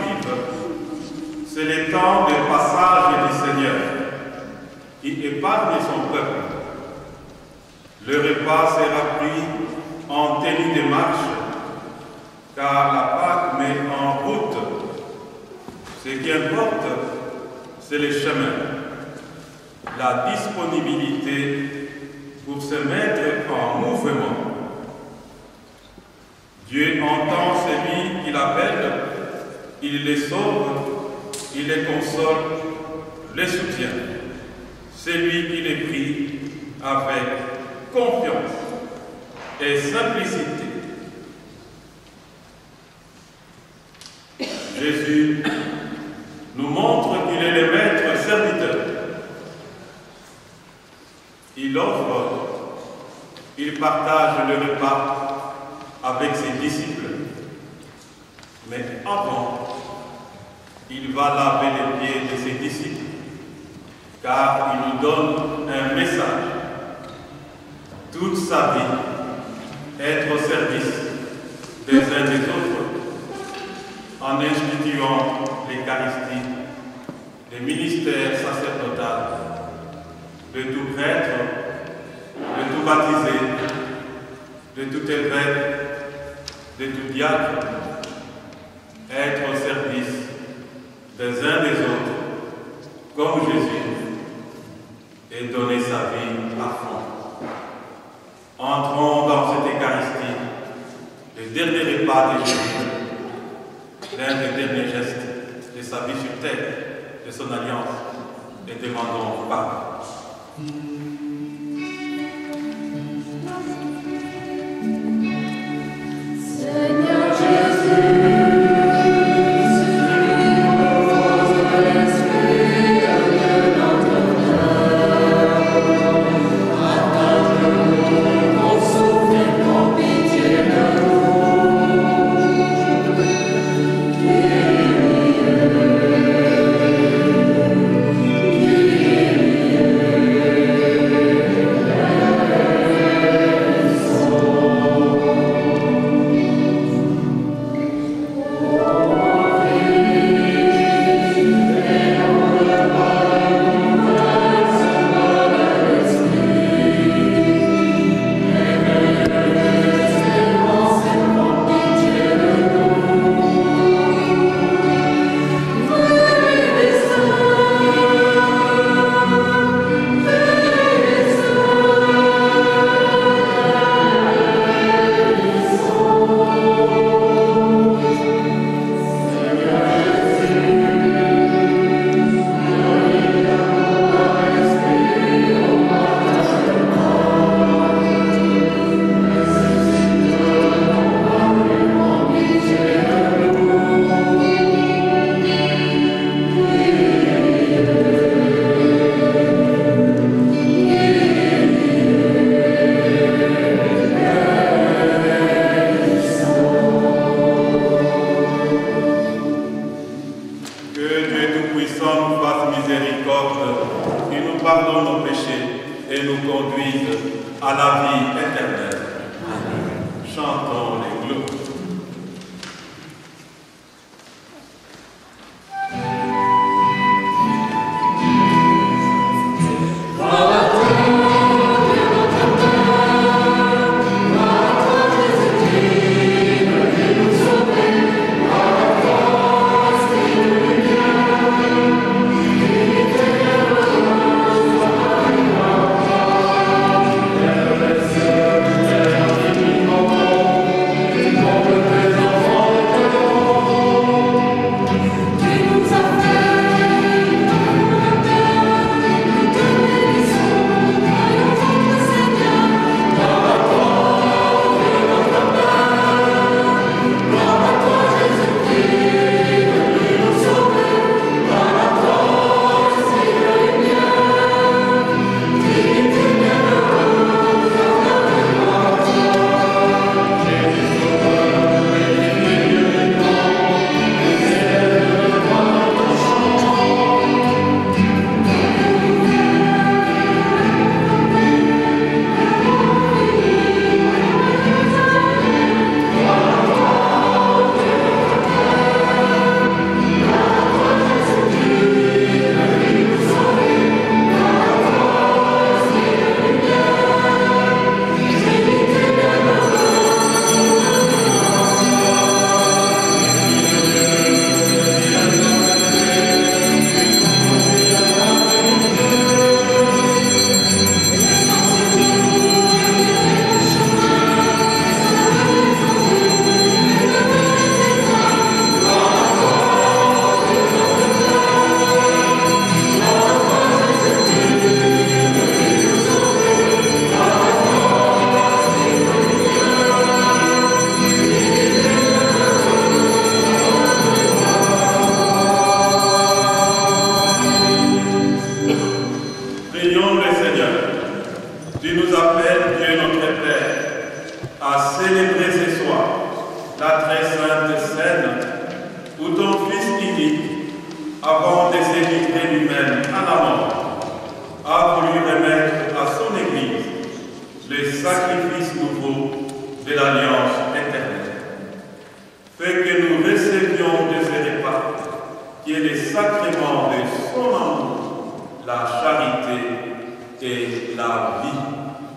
suivent, c'est le temps de passage du Seigneur qui épargne son peuple. Le repas sera pris en tenue de marche, car la Pâque met en route. Ce qui importe, c'est le chemin, la disponibilité pour se mettre en mouvement. Dieu entend celui qui l'appelle, il les sauve, il les console, les soutient. C'est lui qui les prie avec confiance et simplicité. Jésus nous montre qu'il est le maître serviteur. Il offre, il partage le repas avec ses disciples. Mais avant, il va laver les pieds de ses disciples, car il nous donne un message. Toute sa vie, être au service des uns des autres, en instituant l'Eucharistie, le ministère sacerdotal, de tout prêtre, de tout baptisé, de tout évêque, de tout diacre, être au service des uns des autres, comme Jésus, et donner sa vie à fond. Entrons dans cette Eucharistie, le dernier repas de Jésus, l'un des derniers gestes de sa vie sur terre, de son alliance, et demandons pardon. avant de se livrer lui-même à la mort, a voulu remettre à son Église le sacrifice nouveau de l'alliance éternelle. Fait que nous recevions de ce repas, qui est le sacrement de son amour, la charité et la vie,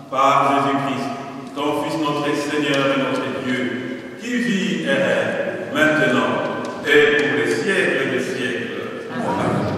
par Jésus-Christ, ton Fils, notre Seigneur et notre Dieu, qui vit et règne maintenant et pour les siècles des siècles. Amen.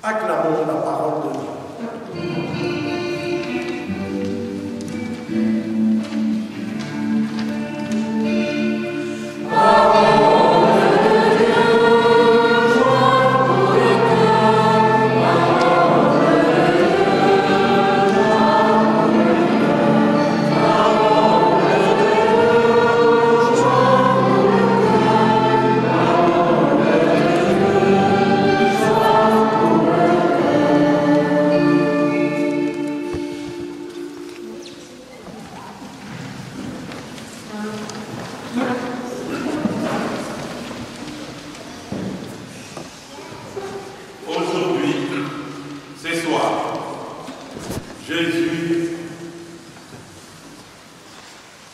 Acclamons la parole de Dieu. Parole de Dieu, joie pour Jésus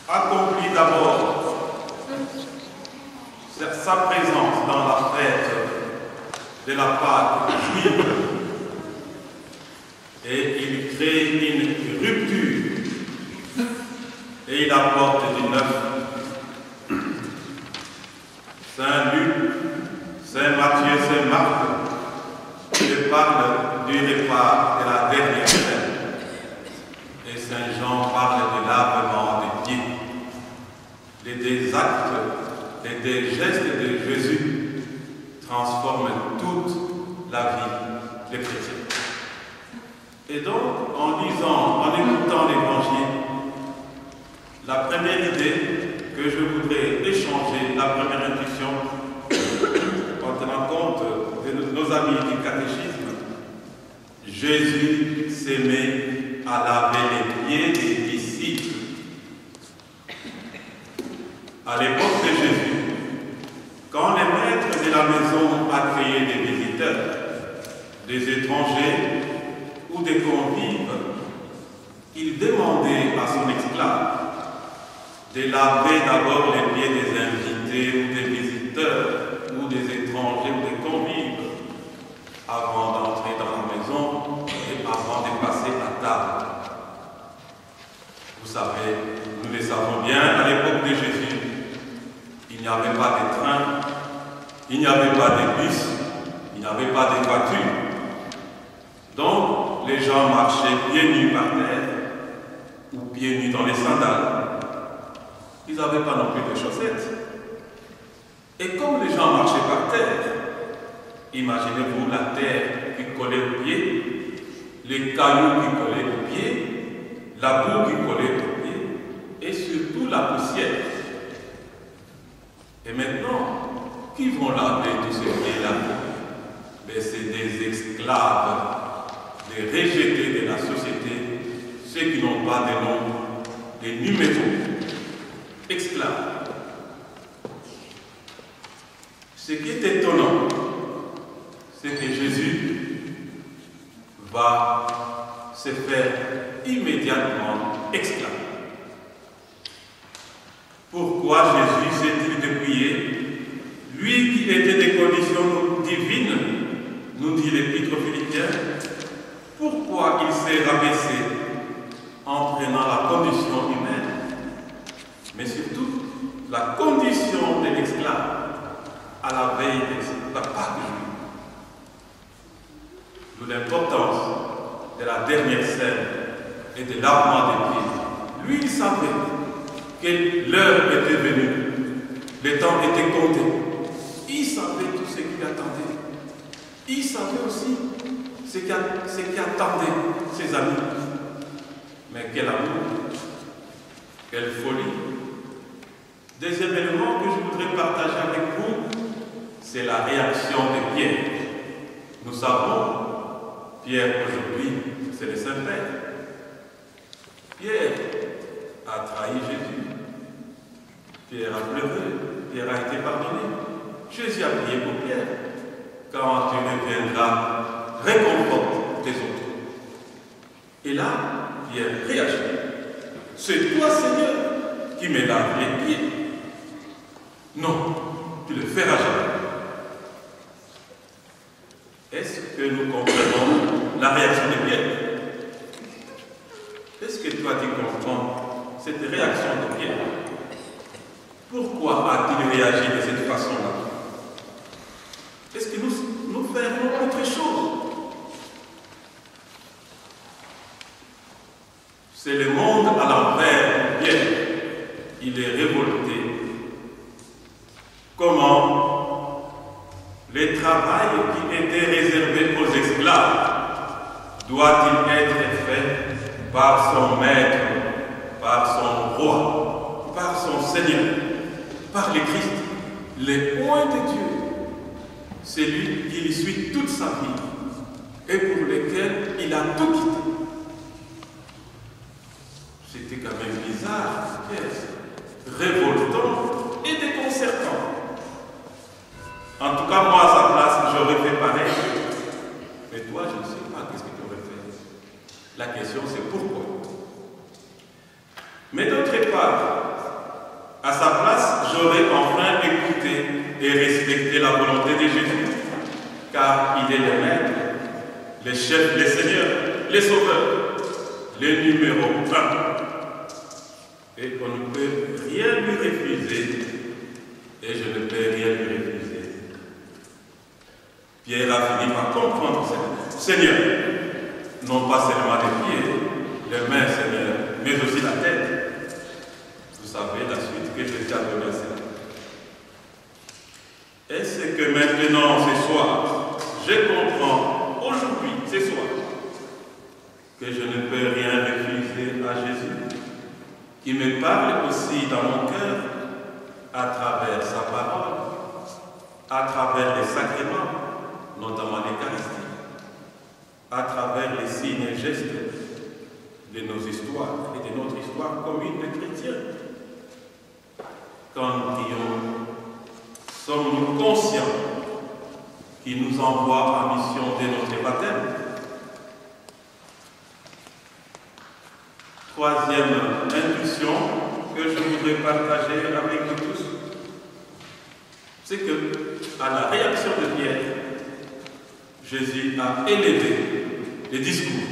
accomplit d'abord sa présence dans la fête de la Pâque juive et il crée une rupture et il apporte du neuf. Saint Luc, Saint Matthieu, Saint Marc nous parlent du repas de la dernière semaine et Saint Jean parle de lavement des pieds. Les deux actes et des gestes de Jésus transforment toute la vie des chrétiens. Et donc, en lisant, en écoutant l'Évangile, la première idée que je voudrais échanger, la première intuition, en tenant compte de nos amis du catéchisme, Jésus s'est mis à laver les pieds des disciples. À l'époque de Jésus, quand les maîtres de la maison accueillaient des visiteurs, des étrangers ou des convives, il demandait à son esclave de laver d'abord les pieds des invités ou des visiteurs ou des étrangers ou des convives avant d'entrer dans la maison et avant de passer à table. Vous savez, nous le savons bien, à l'époque de Jésus, il n'y avait pas de train, il n'y avait pas de bus, il n'y avait pas de voiture. Donc, les gens marchaient pieds nus par terre ou pieds nus dans les sandales. Ils n'avaient pas non plus de chaussettes. Et comme les gens marchaient par terre, imaginez-vous la terre qui collait aux pieds, les cailloux qui collaient aux pieds, la boue qui collait aux pieds, et surtout la poussière. Et maintenant, qui vont laver tous ces pieds-là? Mais c'est des esclaves, des rejetés de la société, ceux qui n'ont pas de nom, des numéros, esclaves. Ce qui est étonnant, c'est que Jésus va se faire immédiatement esclave. Pourquoi Jésus s'est-il dépouillé? Lui qui était des conditions divines, nous dit l'Épître aux Philippiens, pourquoi il s'est rabaissé en prenant la condition humaine, mais surtout la condition de l'esclave à la veille de la Pâque juive. D'où l'importance de la dernière scène et de lavement des pieds. Lui, il savait que l'heure était venue, le temps était compté. Il savait tout ce qui attendait. Il savait aussi ce qui attendait ses amis. Mais quel amour, quelle folie. Deuxième élément que je voudrais partager avec vous, c'est la réaction de Pierre. Nous savons, Pierre aujourd'hui, c'est le Saint-Père. Pierre a trahi Jésus. Pierre a pleuré. Pierre a été pardonné. Jésus a prié pour Pierre. Quand tu reviendras, réconforte tes autres. Et là, Pierre réagit. C'est toi, Seigneur, qui me laves les pieds. Non, tu le feras jamais. Est-ce que nous comprenons la réaction de Pierre? Est-ce que toi tu comprends cette réaction de Pierre? Pourquoi a-t-il réagi de cette façon-là? Est-ce que nous faisons autre chose? C'est le monde à l'envers, Pierre. Il est révolté. Comment le travail qui était réservé aux esclaves doit-il être fait par son maître, par son roi, par son Seigneur, par le Christ, le point de Dieu? C'est lui qui lui suit toute sa vie et pour lequel il a tout quitté. C'était quand même bizarre, révoltant et déconcertant. En tout cas, moi, à sa place, j'aurais fait pareil. Mais toi, je ne sais pas qu'est-ce que tu aurais fait. La La question c'est pourquoi. Mais d'autre part, à sa place, j'aurais enfin écouté et respecté la volonté de Jésus, car il est le maître, le chef, le Seigneur, le sauveur, le numéro 1. Et on ne peut rien lui refuser, et je ne peux rien lui refuser. Pierre a fini par comprendre ça. Seigneur, non pas seulement les pieds, les mains, Seigneur, mais aussi la tête. Vous savez la suite que Jésus a donnée à cela. Est-ce que maintenant, ce soir, je comprends, aujourd'hui, ce soir, que je ne peux rien refuser à Jésus, qui me parle aussi dans mon cœur, à travers sa parole, à travers les sacrements, notamment l'Eucharistie, à travers les signes et gestes de nos histoires et de notre histoire commune de chrétiens. Quand nous prions, sommes-nous conscients qu'il nous envoie en mission de notre baptême? Troisième intuition que je voudrais partager avec vous tous, c'est que, à la réaction de Pierre, Jésus a élevé le discours.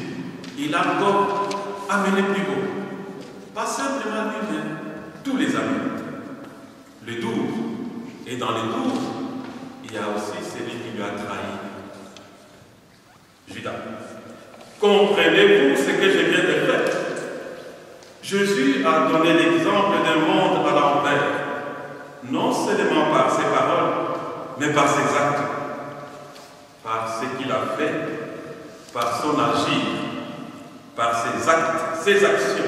Il a encore amené plus haut. Pas simplement lui, mais tous les amis. Les 12. Et dans les 12, il y a aussi celui qui lui a trahi. Judas. Comprenez-vous ce que je viens de faire? Jésus a donné l'exemple d'un monde à l'envers, non seulement par ses paroles, mais par ses actes, par ce qu'il a fait, par son agir, par ses actes, ses actions,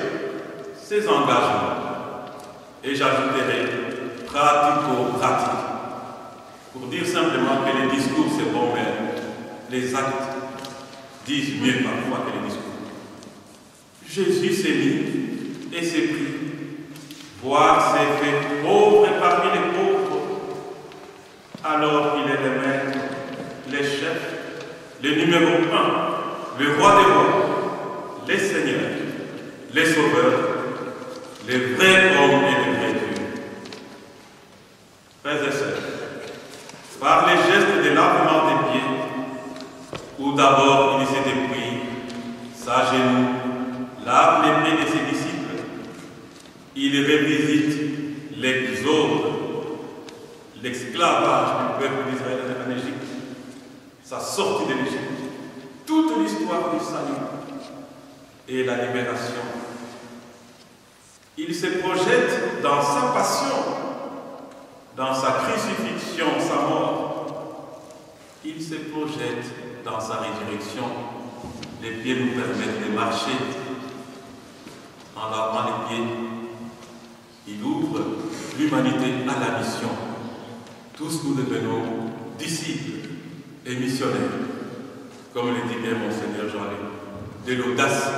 ses engagements. Et j'ajouterai pratico-pratique, pour dire simplement que les discours c'est bon, mais les actes disent mieux parfois que les discours. Jésus s'est mis et s'est pris, voire s'est fait pauvre parmi les pauvres, alors qu'il est le maître, le chef, le numéro 1, le roi des rois, les seigneurs, les sauveurs, les vrais hommes et les vrais dieux. Frères et sœurs, par les gestes de lavement des pieds, où d'abord il s'était pris, sa genou, lave les pieds de ses disciples, il revisite l'exode, l'esclavage du peuple d'Israël en Égypte, sa sortie de l'Égypte, toute l'histoire du salut et la libération. Il se projette dans sa passion, dans sa crucifixion, sa mort. Il se projette dans sa résurrection. Les pieds nous permettent de marcher en lavant les pieds. Il ouvre l'humanité à la mission. Tous nous devenons disciples et missionnaires, comme le dit bien mon Seigneur Jean-Luc, de l'audace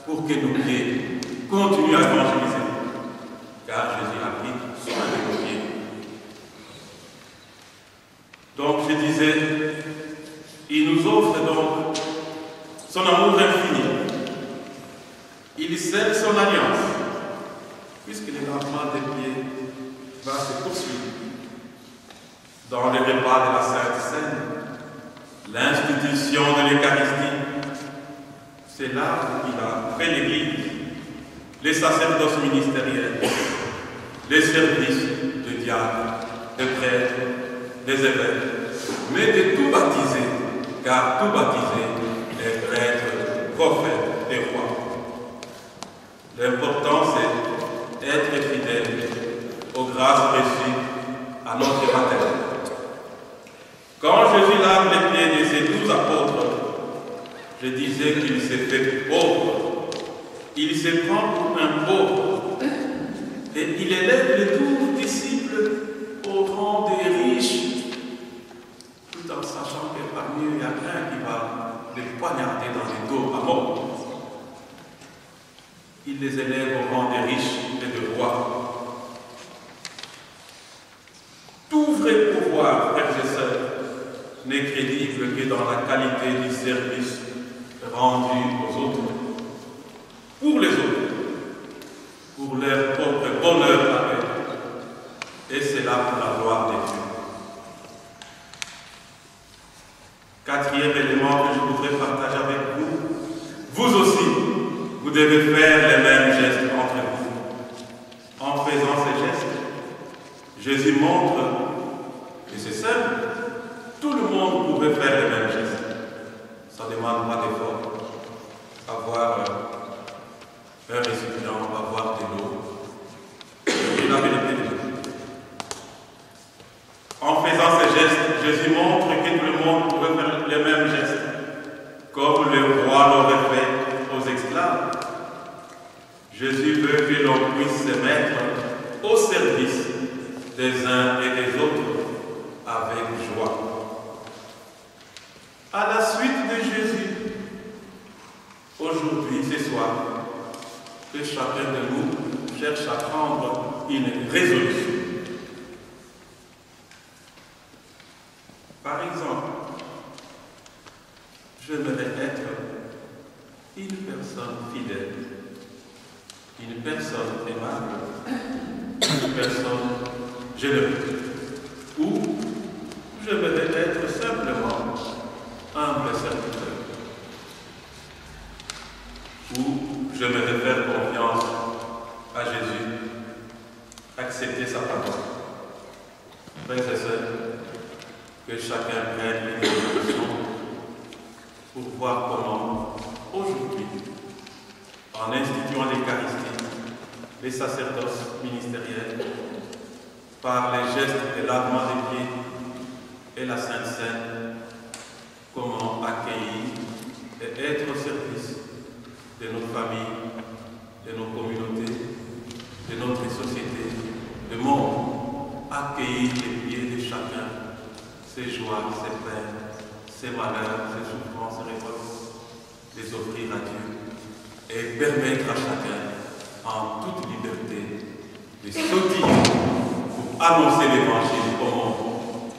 pour que nos pieds continuent à évangéliser, car Jésus a pris soin de nos pieds. Donc je disais, il nous offre donc son amour infini. Il scelle son alliance, puisque le lavement des pieds va se poursuivre. Dans le repas de la Sainte Seine, l'institution de l'Eucharistie, c'est là qu'il a fait l'Église, les sacerdoces ministériels, les services de diacres, de prêtres, des évêques, mais de tout baptiser, car tout baptisé est prêtre, prophète et roi. L'important, c'est être fidèle aux grâces reçues à notre baptême. Quand Jésus lave les pieds de ses 12 apôtres, je disais qu'il s'est fait pauvre. Il se prend pour un pauvre. Et il élève les 12 disciples au rang des riches, tout en sachant que parmi eux, il y a un qui va les poignarder dans les dos à mort. Il les élève au rang des riches et de rois. Tout vrai pouvoir, frères et sœurs, n'est crédible que dans la qualité du service rendu aux autres. pour les autres, pour leur propre bonheur à eux. Et c'est là pour la gloire de Dieu. Quatrième élément que je voudrais partager avec vous, vous aussi, vous devez faire les mêmes gestes entre vous. En faisant ces gestes, Jésus montre que c'est simple, tout le monde pouvait faire les mêmes gestes. Ça ne demande pas d'effort. Avoir un récipient, avoir de l'eau, et la vérité de Dieu. En faisant ces gestes, Jésus montre que tout le monde pouvait faire les mêmes gestes, comme le roi l'aurait fait aux esclaves. Jésus veut que l'on puisse se mettre au service des uns et des autres avec joie. À la suite de Jésus, aujourd'hui, ce soir, que chacun de nous cherche à prendre une résolution. Par exemple, j'aimerais être une personne fidèle, une personne aimable, une personne généreuse. Ou j'aimerais être simplement humble serviteur. Ou j'aimerais faire confiance à Jésus, accepter sa parole. Frères et sœurs, que chacun prenne une résolution pour voir comment, aujourd'hui, en instituant l'Eucharistie, les sacerdoces ministériels, par les gestes de lavement des pieds et la Sainte Seine, comment accueillir et être au service de nos familles, de nos communautés, de notre société, du monde, accueillir les pieds de chacun, ses joies, ses peines, ses malheurs, ses souffrances, ses révoltes, les offrir à Dieu et permettre à chacun, en toute liberté, de sautiller pour annoncer l'évangile au monde,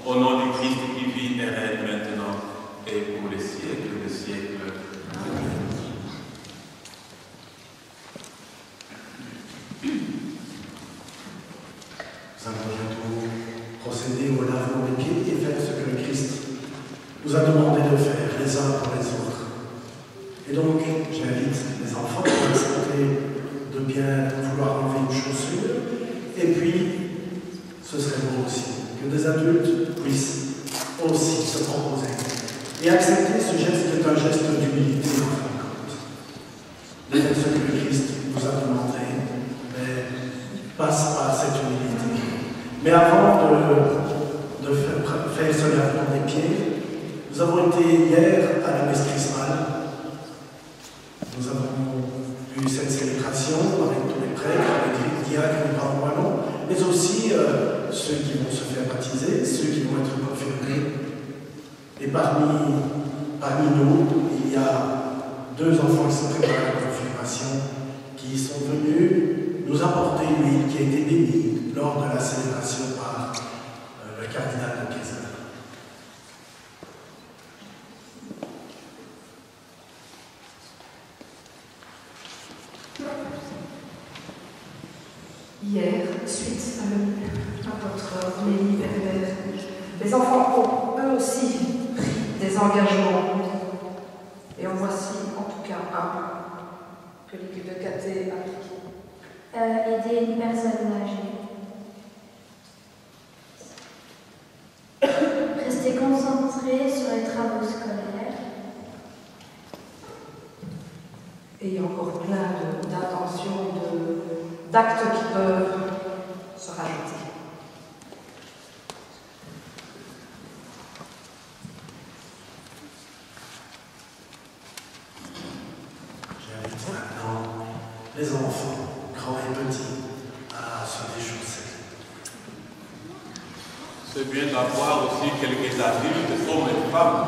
au nom du Christ qui vit et règne maintenant et pour les siècles des siècles. Amen. Nous allons bientôt procéder au lavement des pieds et faire ce que le Christ nous a demandé de faire les uns pour les autres. Et donc, j'invite les enfants à accepter de bien vouloir enlever une chaussure. Et puis, ce serait bon aussi que des adultes puissent aussi se proposer et accepter ce geste qui est un geste d'humilité en fin de compte. De faire ce que le Christ nous a demandé, mais passe par cette humilité. Mais avant de faire ce lavement des pieds, nous avons été hier à la messe chrismale. Nous avons eu cette célébration avec tous les prêtres, avec les diacres, les parents wallons, mais aussi ceux qui vont se faire baptiser, ceux qui vont être confirmés. Et parmi nous, il y a 2 enfants qui sont préparés à la confirmation, qui sont venus nous apporter l'huile qui a été bénie lors de la célébration par le cardinal de Kayser. Hier, suite à votre homélie père, les enfants ont eux aussi pris des engagements. Et en voici en tout cas un que l'équipe de KT a appliqué. Aider une personne âgée. Rester concentré sur les travaux scolaires. Et il y a encore plein d'intentions, d'actes qui peuvent se rajouter. J'invite maintenant les enfants, grands et petits, à se déchausser. C'est bien d'avoir aussi quelques adultes, hommes et femmes.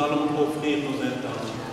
allons offrir nos intentions.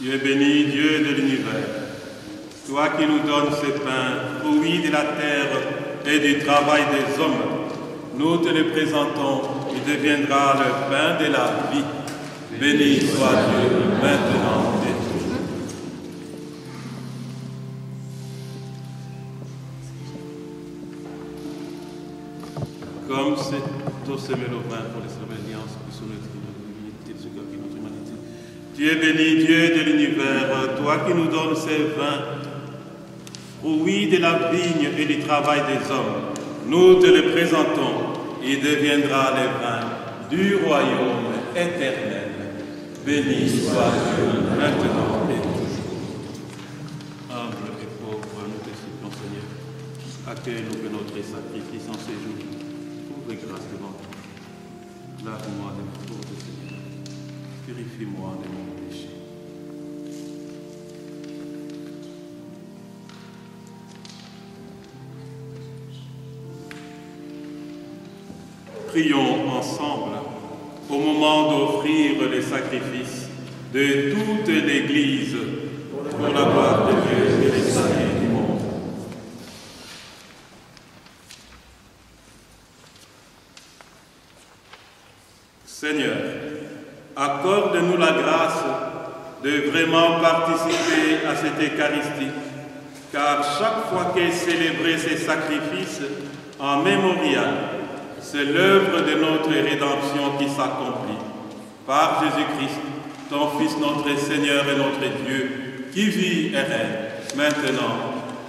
Tu es béni, Dieu de l'univers, toi qui nous donnes ce pain, fruit de la terre et du travail des hommes, nous te le présentons, il deviendra le pain de la vie. Béni soit Dieu, maintenant et toujours. Comme c'est au semer le vin pour les surveillances qui sont notre humanité, ce qui est notre humanité. Tu es béni, Dieu de l'univers, toi qui nous donnes ces vins, fruit de la vigne et du travail des hommes. Nous te le présentons, il deviendra le vin du royaume éternel. Béni soit Dieu, maintenant et toujours. Humble et pauvre, nous te supplions, Seigneur, accueille-nous que notre sacrifice en ces jours. Trouve grâce devant toi. Lave-moi de mes fautes, Seigneur. Purifie-moi de mon péché. Prions ensemble au moment d'offrir les sacrifices de toute l'Église pour la gloire de Dieu et les saints du monde. Seigneur, accorde-nous la grâce de vraiment participer à cette Eucharistie, car chaque fois qu'est célébré ces sacrifices en mémorial, c'est l'œuvre de notre rédemption qui s'accomplit par Jésus-Christ, ton Fils, notre Seigneur et notre Dieu, qui vit et règne maintenant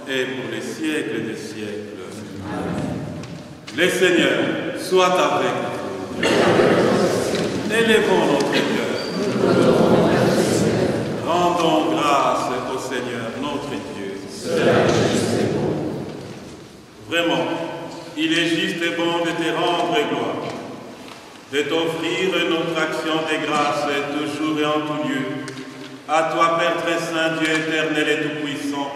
et pour les siècles des siècles. Amen. Le Seigneur soit avec nous. Élevons notre cœur. Rendons grâce au Seigneur, notre Dieu. Vraiment, il est juste et bon de te rendre gloire, de t'offrir notre action de grâce toujours et en tout lieu. À toi, Père très saint, Dieu éternel et tout-puissant,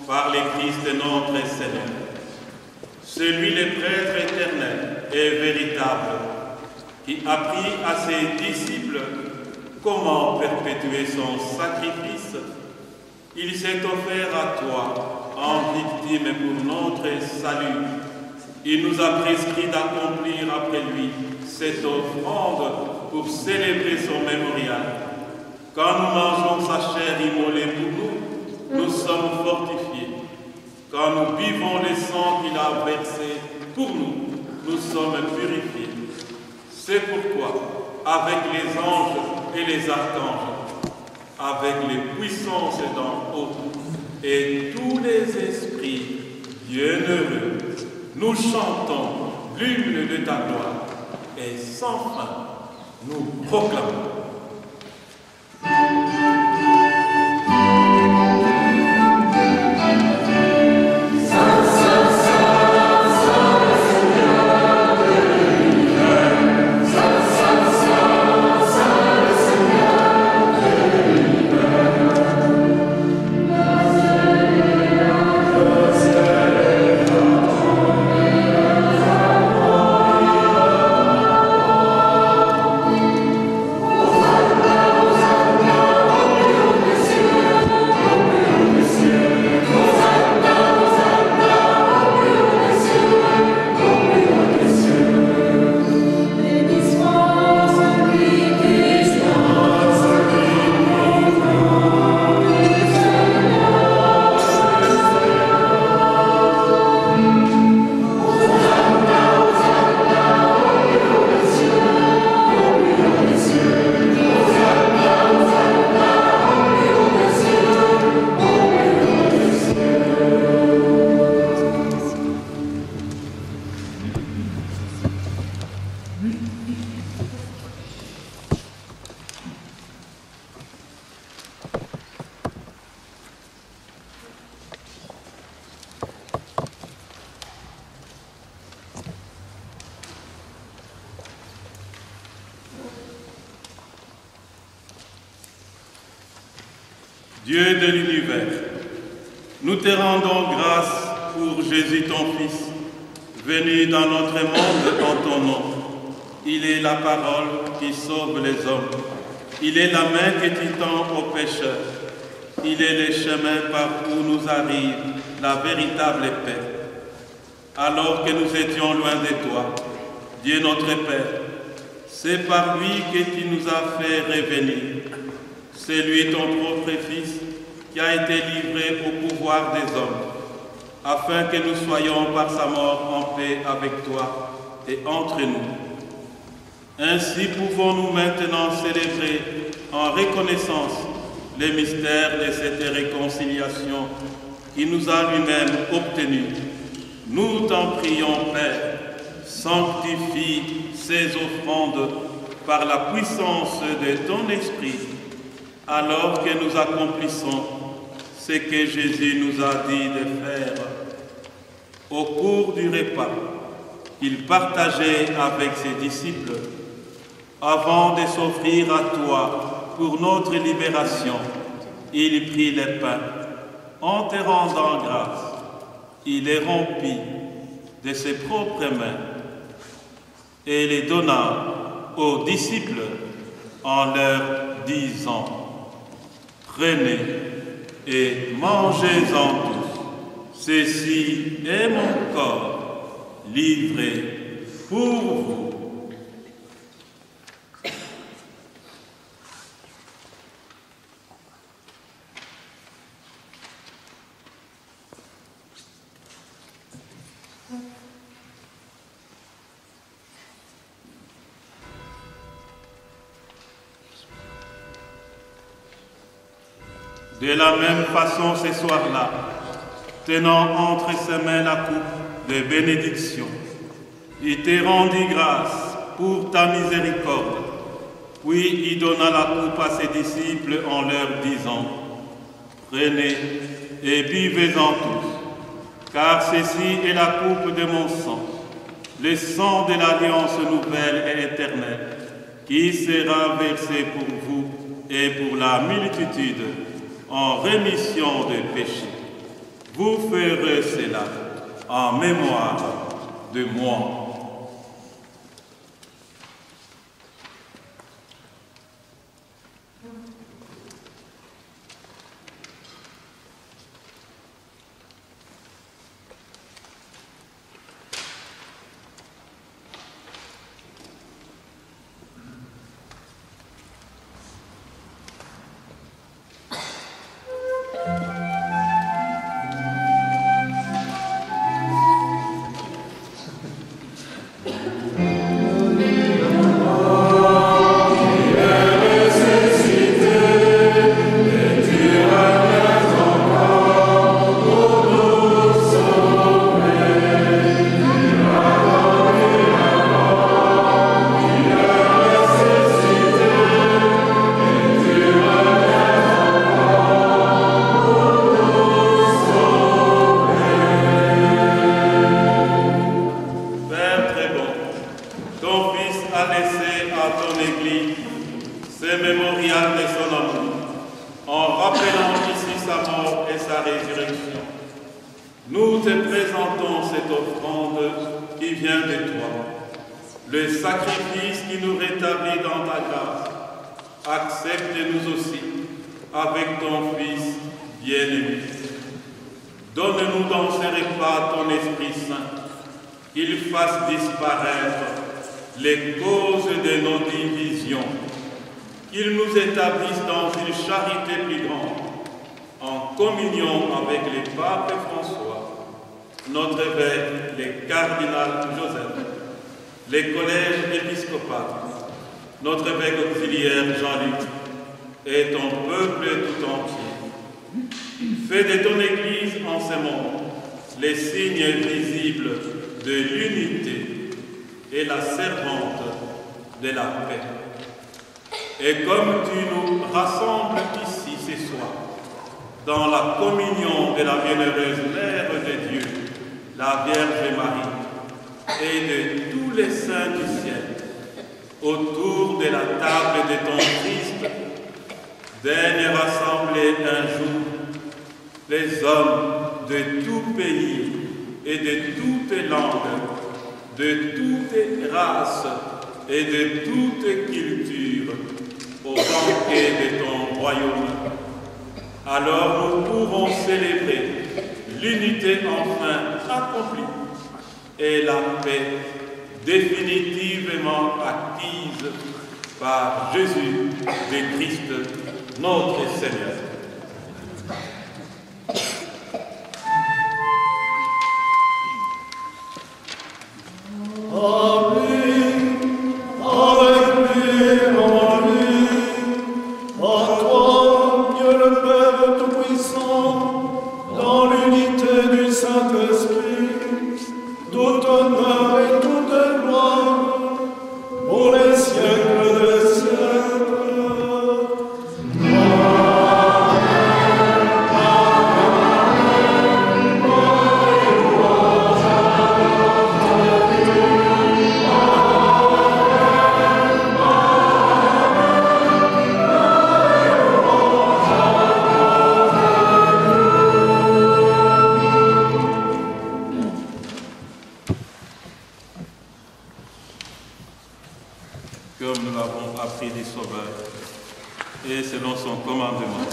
par le Christ notre Seigneur. Celui le prêtre éternel et véritable, qui apprit à ses disciples comment perpétuer son sacrifice, il s'est offert à toi en victime pour notre salut. Il nous a prescrit d'accomplir après lui cette offrande pour célébrer son mémorial. Quand nous mangeons sa chair immolée pour nous, nous sommes fortifiés. Quand nous buvons le sang qu'il a versé pour nous, nous sommes purifiés. C'est pourquoi, avec les anges et les archanges, avec les puissances d'en haut et tous les esprits bienheureux, nous chantons l'hymne de ta gloire et sans fin nous proclamons. Dieu de l'univers, nous te rendons grâce pour Jésus ton Fils, venu dans notre monde en ton nom. Il est la parole qui sauve les hommes. Il est la main que tu tends aux pécheurs. Il est le chemin par où nous arrive la véritable paix. Alors que nous étions loin de toi, Dieu notre Père, c'est par lui que tu nous as fait revenir. C'est lui, ton propre Fils, qui a été livré au pouvoir des hommes, afin que nous soyons par sa mort en paix avec toi et entre nous. Ainsi pouvons-nous maintenant célébrer en reconnaissance les mystères de cette réconciliation qui nous a lui-même obtenus. Nous t'en prions, Père, sanctifie ces offrandes par la puissance de ton Esprit, alors que nous accomplissons ce que Jésus nous a dit de faire. Au cours du repas qu'il partageait avec ses disciples, avant de s'offrir à toi pour notre libération, il prit le pain. En te rendant grâce, il les rompit de ses propres mains et les donna aux disciples en leur disant: prenez et mangez-en tous. Ceci est mon corps livré pour vous. De la même façon, ce soir-là, tenant entre ses mains la coupe de bénédiction, il te rendit grâce pour ta miséricorde. Puis il donna la coupe à ses disciples en leur disant: prenez et buvez-en tous, car ceci est la coupe de mon sang, le sang de l'alliance nouvelle et éternelle, qui sera versé pour vous et pour la multitude en rémission des péchés. Vous ferez cela en mémoire de moi. Accepte-nous aussi avec ton Fils bien-aimé. Donne-nous dans ce repas ton Esprit Saint, qu'il fasse disparaître les causes de nos divisions, qu'il nous établisse dans une charité plus grande, en communion avec les papes François, notre évêque, le cardinal Joseph, les collèges épiscopaux, notre évêque auxiliaire Jean-Luc et ton peuple tout entier. Fais de ton Église en ce monde les signes visibles de l'unité et la servante de la paix. Et comme tu nous rassembles ici ce soir, dans la communion de la bienheureuse Mère de Dieu, la Vierge Marie, et de tous les saints du ciel, autour de la table de ton Christ, daigne rassembler un jour les hommes de tout pays et de toutes langues, de toutes races et de toutes cultures au banquet de ton royaume, Alors nous pouvons célébrer l'unité enfin accomplie et la paix définitivement acquise par Jésus le Christ, notre Seigneur. Comme nous l'avons appris du Sauveur, et selon son commandement,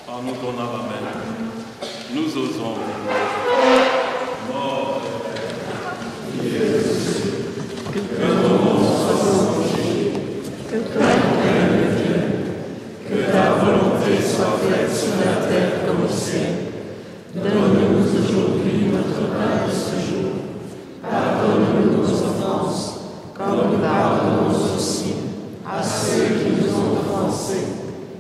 en nous donnant la main, nous osons mort. Que ton nom soit changé, que ton règne vienne, que ta volonté soit faite sur la terre comme au ciel. Donne-nous aujourd'hui notre pain de ce jour. Pardonne-nous nos offenses, comme nous pardonnons aussi à ceux qui nous ont offensés.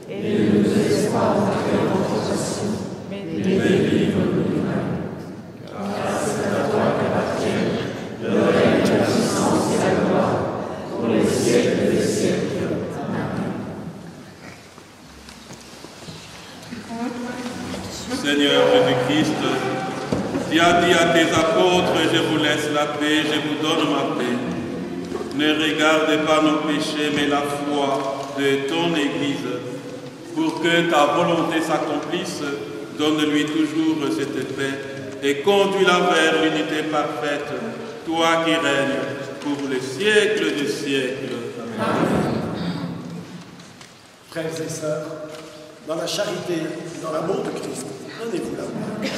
Et ne nous laisse pas entrer en tentation, mais délivre-nous du mal. Car c'est à toi qu'appartiennent le règne, la puissance et la gloire, pour les siècles des siècles. Amen. Seigneur Jésus-Christ, tu as dit à tes apôtres, je vous laisse la paix, je vous donne ma paix. Ne regarde pas nos péchés, mais la foi de ton Église. Pour que ta volonté s'accomplisse, donne-lui toujours cette paix et conduis-la vers l'unité parfaite, toi qui règnes pour les siècles des siècles. Amen. Frères et sœurs, dans la charité et dans l'amour de Christ, donnez-vous la main.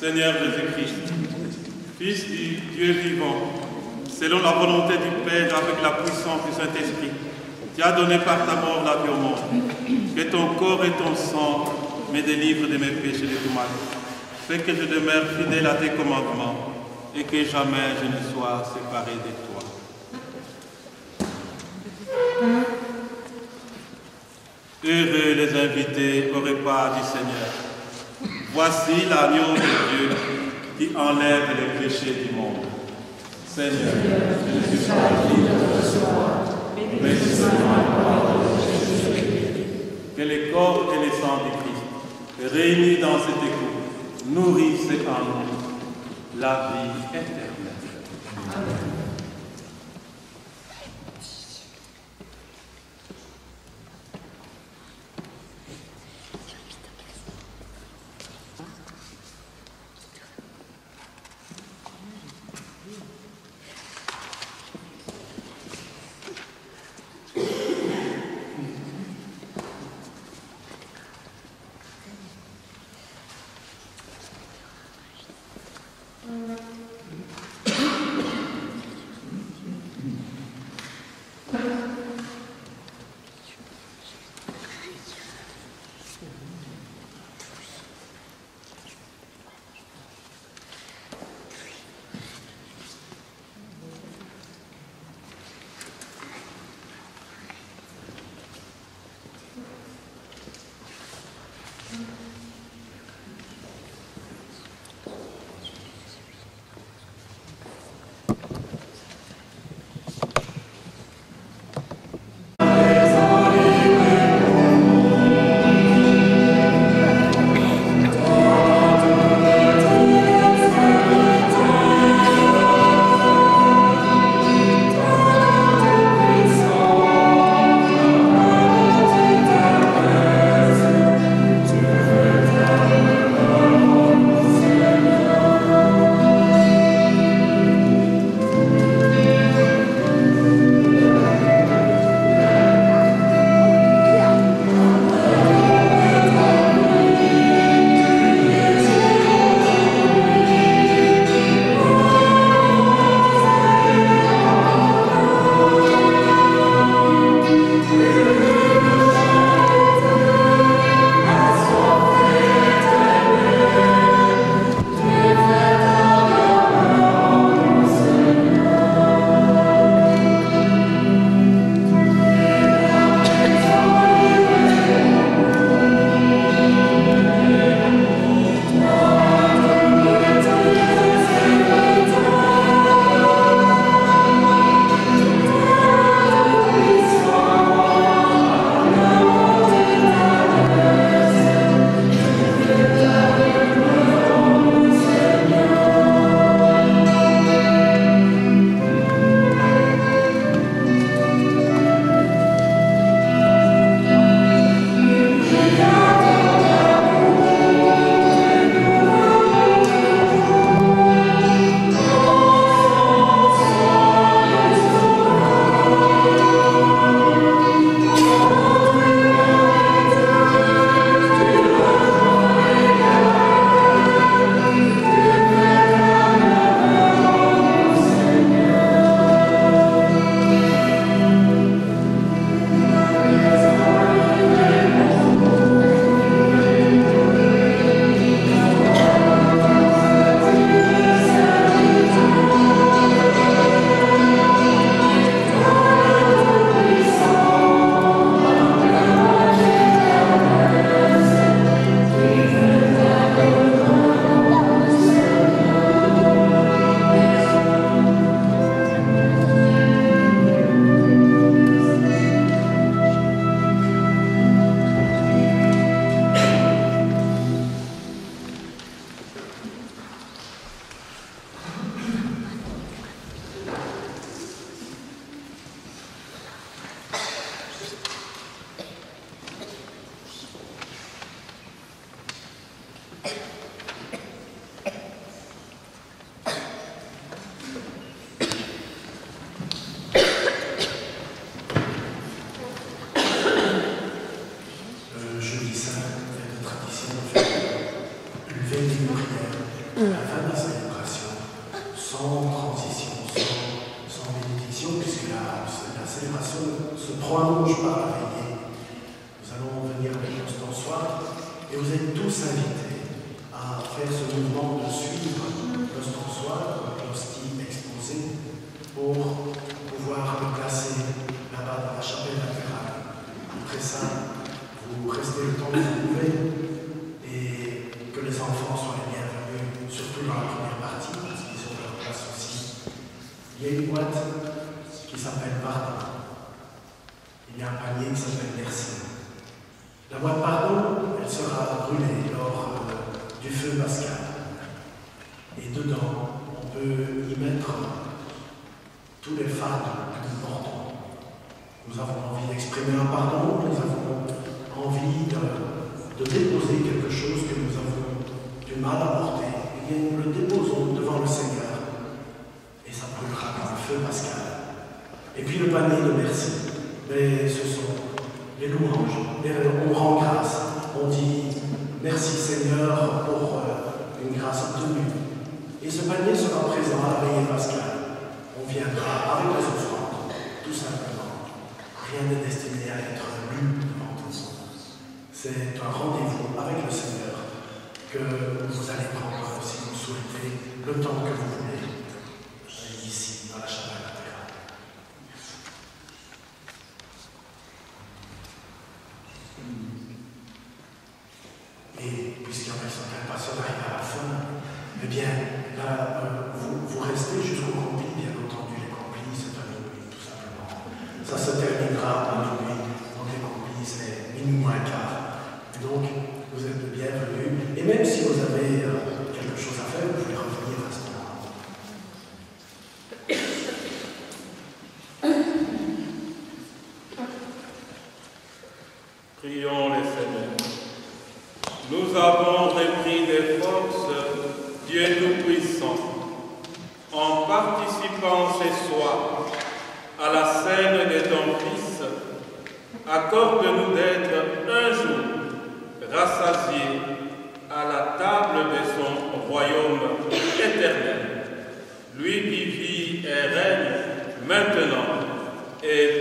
Seigneur Jésus-Christ, Fils du Dieu vivant, selon la volonté du Père avec la puissance du Saint-Esprit, tu as donné par ta mort la vie au monde. Que ton corps et ton sang me délivrent de mes péchés et de tout mal. Fais que je demeure fidèle à tes commandements et que jamais je ne sois séparé de toi. Heureux les invités au repas du Seigneur. Voici l'agneau de Dieu qui enlève les péchés du monde. Seigneur, je ne suis pas digne de recevoir, mais seulement la parole de Jésus. Que le corps et le sang du Christ, réunis dans cette écoute, nourrissent en nous la vie éternelle. Amen. faire ce mouvement de suivre l'ostensoir, l'hostie exposée, pour pouvoir le placer là-bas dans la chapelle latérale. Après ça, vous restez le temps que vous pouvez et que les enfants soient les bienvenus, surtout dans la première partie, parce qu'ils ont leur place aussi. Il y a une boîte qui s'appelle Pardon. Il y a un panier qui s'appelle Merci. La boîte Pardon, elle sera brûlée lors du feu pascal. Et dedans, on peut y mettre tous les fardeaux que nous portons. Nous avons envie d'exprimer un pardon, nous avons envie de déposer quelque chose que nous avons du mal à porter. Eh bien, nous le déposons devant le Seigneur. Et ça brûlera par le feu pascal. Et puis le panier de merci. Mais ce sont les louanges. On rend grâce. On dit merci Seigneur pour une grâce obtenue. Et ce panier sera présent à la veillée pascale. On viendra avec les offrandes, tout simplement. Rien n'est destiné à être lu devant tous. C'est un rendez-vous avec le Seigneur que vous allez prendre, si vous souhaitez, le temps que vous voulez, ici, dans la chapelle latérale. Et puisqu'il y en a qui sont impatients d'arriver à la fin, eh bien, là, vous restez jusqu'au complis, bien entendu. Les complis, c'est à minuit, tout simplement. Ça se terminera à minuit. Donc, les complis, c'est minuit moins quart. Et donc, vous êtes le bienvenu. Et même si vous avez quelque chose à faire, vous pouvez revenir à ce moment. Prions les Seigneurs. Nous avons repris des forces, Dieu Tout-Puissant, en participant ce soir à la scène de ton Fils. Accorde-nous d'être un jour rassasiés à la table de son royaume éternel. Lui qui vit et règne maintenant et